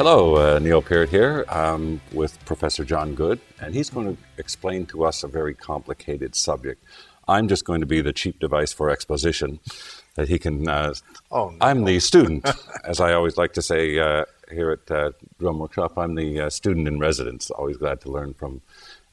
Hello, Neil Peart here with Professor John Good, and he's going to explain to us a very complicated subject. I'm just going to be the cheap device for exposition that he can... I'm the student, as I always like to say here at Drum Workshop. I'm the student in residence, always glad to learn from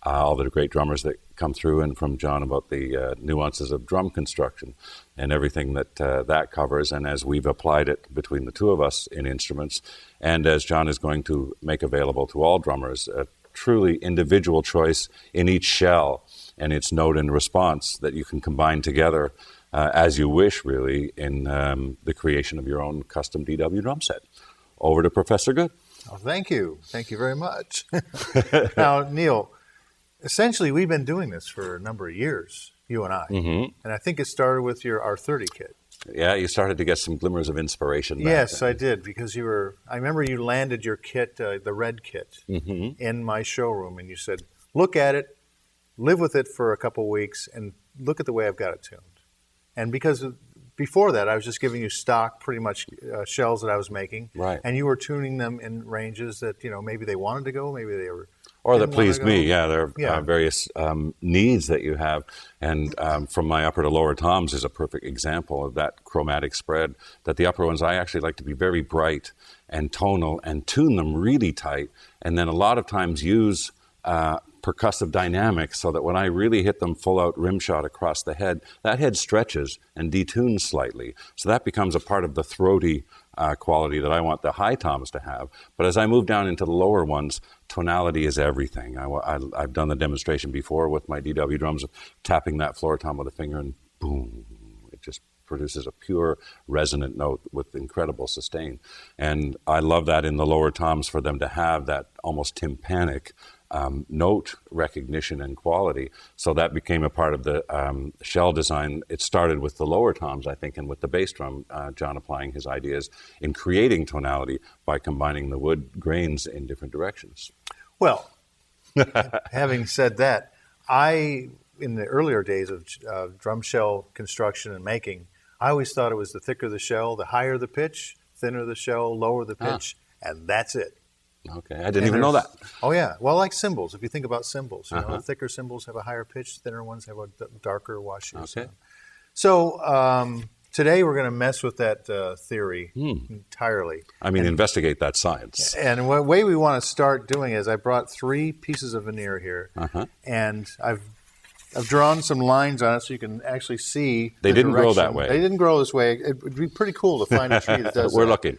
all the great drummers that come through and from John about the nuances of drum construction and everything that that covers, and as we've applied it between the two of us in instruments, and as John is going to make available to all drummers, a truly individual choice in each shell and its note and response that you can combine together as you wish, really, in the creation of your own custom DW drum set. Over to Professor Good. Oh, thank you. Thank you very much. Now, Neil, essentially, we've been doing this for a number of years, you and I. Mm-hmm. And I think it started with your R30 kit. Yeah, you started to get some glimmers of inspiration. Yes, I did, because I remember you landed your kit, the red kit, in my showroom, and you said, look at it, live with it for a couple weeks, and look at the way I've got it tuned. And because before that, I was just giving you stock, pretty much shells that I was making, right? And you were tuning them in ranges that, maybe they wanted to go, maybe they were... Or that pleased me, yeah. There are various needs that you have. And from my upper to lower toms is a perfect example of that chromatic spread, that the upper ones I actually like to be very bright and tonal and tune them really tight. And then a lot of times use percussive dynamics so that when I really hit them full out rim shot across the head, that head stretches and detunes slightly. So that becomes a part of the throaty quality that I want the high toms to have. But as I move down into the lower ones, tonality is everything. I've done the demonstration before with my DW drums, of tapping that floor tom with a finger and boom, it just produces a pure resonant note with incredible sustain. And I love that in the lower toms for them to have that almost tympanic note recognition and quality. So that became a part of the shell design. It started with the lower toms, I think, and with the bass drum, John applying his ideas in creating tonality by combining the wood grains in different directions. Well, having said that, in the earlier days of drum shell construction and making, I always thought it was the thicker the shell, the higher the pitch, thinner the shell, lower the pitch, and that's it. Okay, I didn't even know that. Oh, yeah. Well, like cymbals, if you think about cymbals, thicker cymbals have a higher pitch, thinner ones have a darker wash. Okay. So today we're going to mess with that theory entirely. I mean, investigate that science. And the way we want to start doing is I brought 3 pieces of veneer here, and I've drawn some lines on it so you can actually see They didn't grow that way. They didn't grow this way. It would be pretty cool to find a tree that does We're looking.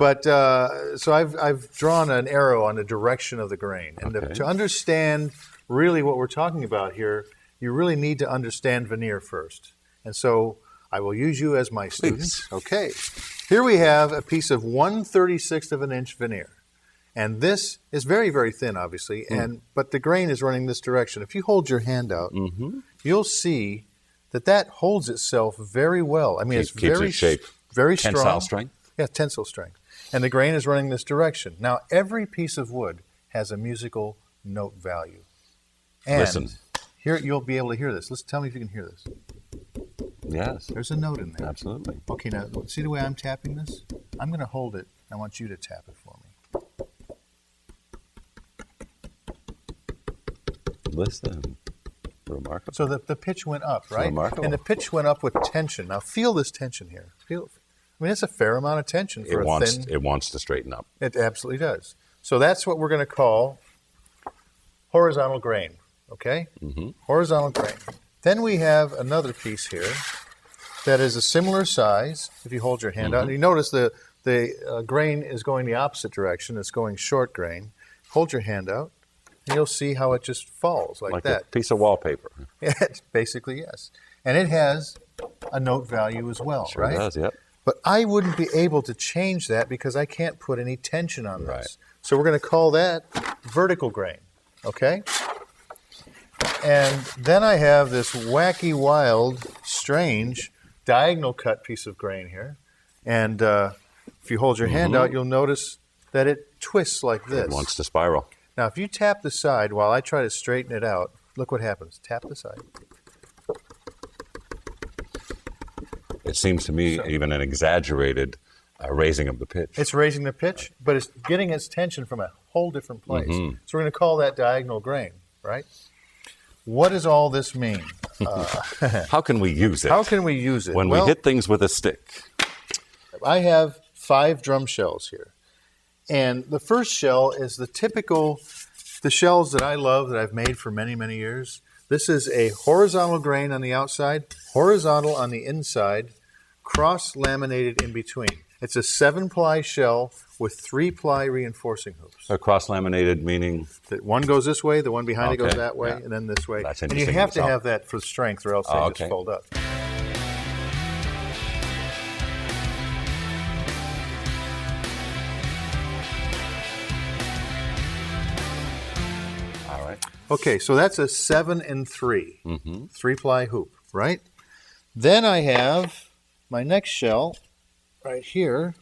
But so I've drawn an arrow on the direction of the grain. And to understand really what we're talking about here, you really need to understand veneer first. And so I will use you as my student. Please. Okay. Here we have a piece of 1/36 of an inch veneer. And this is very, very thin, obviously, but the grain is running this direction. If you hold your hand out, you'll see that holds itself very well. I mean, it's very its shape. Very strong. Tensile strength? Yeah, tensile strength. And the grain is running this direction. Now, every piece of wood has a musical note value. And listen. Here, you'll be able to hear this. Tell me if you can hear this. Yes. There's a note in there. Absolutely. Okay, now, see the way I'm tapping this? I'm going to hold it. I want you to tap it for me. Listen. Remarkable. So the pitch went up, right? Remarkable. And the pitch went up with tension. Now feel this tension here. It's a fair amount of tension for thin. It wants to straighten up. It absolutely does. So that's what we're going to call horizontal grain, okay? Horizontal grain. Then we have another piece here that is a similar size. If you hold your hand out, and you notice the grain is going the opposite direction. It's going short grain. Hold your hand out. And you'll see how it just falls like that. A piece of wallpaper. Yeah, basically, yes. And it has a note value as well, Sure right? It does, yep. But I wouldn't be able to change that because I can't put any tension on this. Right. So we're going to call that vertical grain, okay? And then I have this wacky, wild, strange, diagonal cut piece of grain here. And if you hold your hand out, you'll notice that it twists like this. It wants to spiral. Now, if you tap the side while I try to straighten it out, look what happens. Tap the side. It seems to me even an exaggerated A raising of the pitch. It's raising the pitch, but it's getting its tension from a whole different place. So we're going to call that diagonal grain, right? What does all this mean? How can we use it? How can we use it? When we hit things with a stick. I have 5 drum shells here. And the first shell is the shells that I love that I've made for many, many years. This is a horizontal grain on the outside, horizontal on the inside, cross-laminated in between. It's a 7-ply shell with 3-ply reinforcing hoops. So cross-laminated meaning? That one goes this way, the one behind it goes that way, and then this way. That's and interesting. you have to have that for strength or else they just fold up. All right. Okay, so that's a 7 and 3, 3-ply hoop, right? Then I have my next shell right here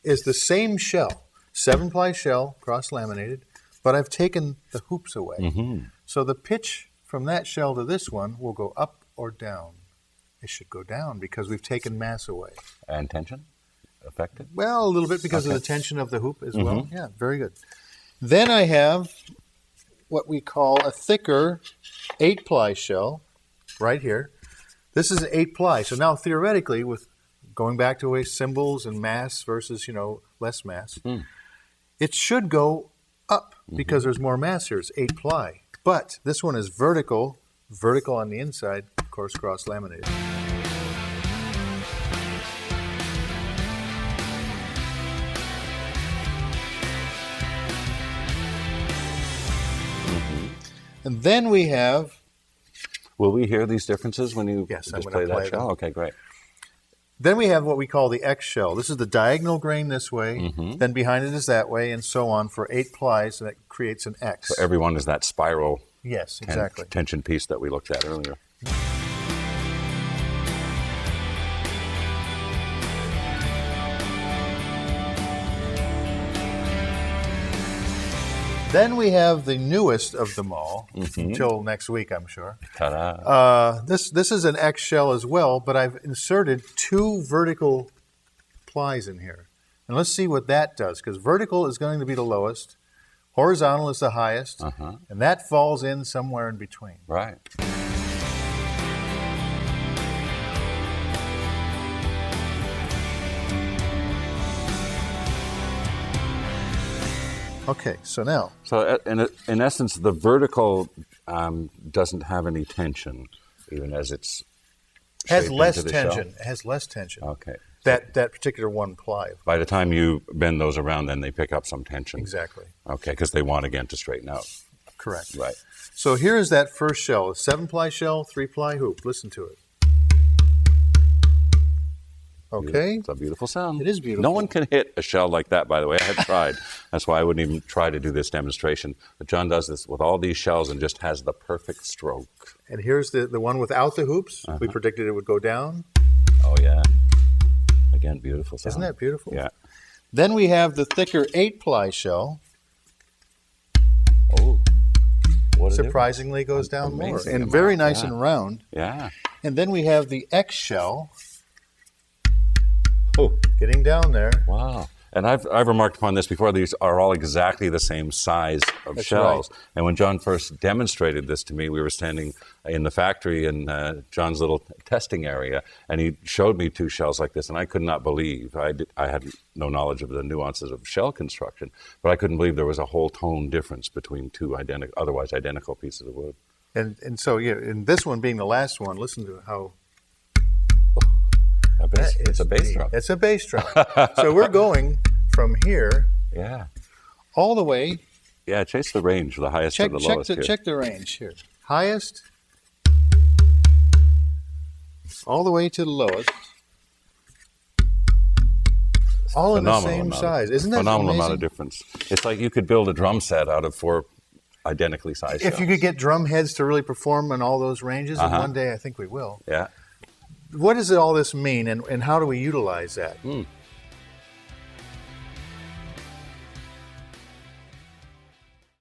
is the same shell, 7-ply shell, cross-laminated, but I've taken the hoops away. So the pitch from that shell to this one will go up or down. It should go down because we've taken mass away. And tension affected? Well, a little bit because of the tension of the hoop as well. Yeah, very good. Then I have what we call a thicker 8-ply shell right here. This is an 8-ply. So now theoretically, with going back to way symbols and mass versus, less mass, it should go up because there's more mass here. It's 8-ply. But this one is vertical on the inside, of course, cross-laminated. And then we have... Will we hear these differences when you Yes, just I'm play going to play that shell? them. Okay, great. Then we have what we call the X shell. This is the diagonal grain this way, then behind it is that way, and so on for 8 plies, and that creates an X. So every one is that spiral Yes, exactly. tension piece that we looked at earlier. Then we have the newest of them all, until next week, I'm sure. Ta-da. This is an X shell as well, but I've inserted 2 vertical plies in here. And let's see what that does, because vertical is going to be the lowest, horizontal is the highest, and that falls in somewhere in between. Right. Okay, so now. So in essence, the vertical doesn't have any tension, even as it's Has shaped less into the tension. shell? It has less tension. Okay. That particular 1 ply. By the time you bend those around, then they pick up some tension. Exactly. Okay, because they want, again, to straighten out. Correct. Right. So here is that first shell, a 7-ply shell, 3-ply hoop. Listen to it. Okay. It's a beautiful sound. It is beautiful. No one can hit a shell like that, by the way. I had tried. That's why I wouldn't even try to do this demonstration. But John does this with all these shells and just has the perfect stroke. And here's the one without the hoops. We predicted it would go down. Oh, yeah. Again, beautiful sound. Isn't that beautiful? Yeah. Then we have the thicker 8-ply shell. Oh. What Surprisingly goes down more. Amazing And amount, very nice yeah. and round. Yeah. And then we have the X shell. Oh. Getting down there. Wow. And I've remarked upon this before. These are all exactly the same size of That's shells. right. And when John first demonstrated this to me, we were standing in the factory in John's little testing area, and he showed me 2 shells like this, and I could not believe. I had no knowledge of the nuances of shell construction, but I couldn't believe there was a whole tone difference between 2 otherwise identical pieces of wood. And so, yeah, and this one being the last one, listen to how... It's a bass drum. It's a bass drum. So we're going from here Yeah. all the way. Yeah, chase the range, the highest to the lowest here. Check the range here. Highest, all the way to the lowest. All in the same size. Isn't that phenomenal amazing? amount of difference? It's like you could build a drum set out of 4 identically sized If you shells. could get drum heads to really perform in all those ranges, and one day I think we will. Yeah. What does all this mean, and how do we utilize that?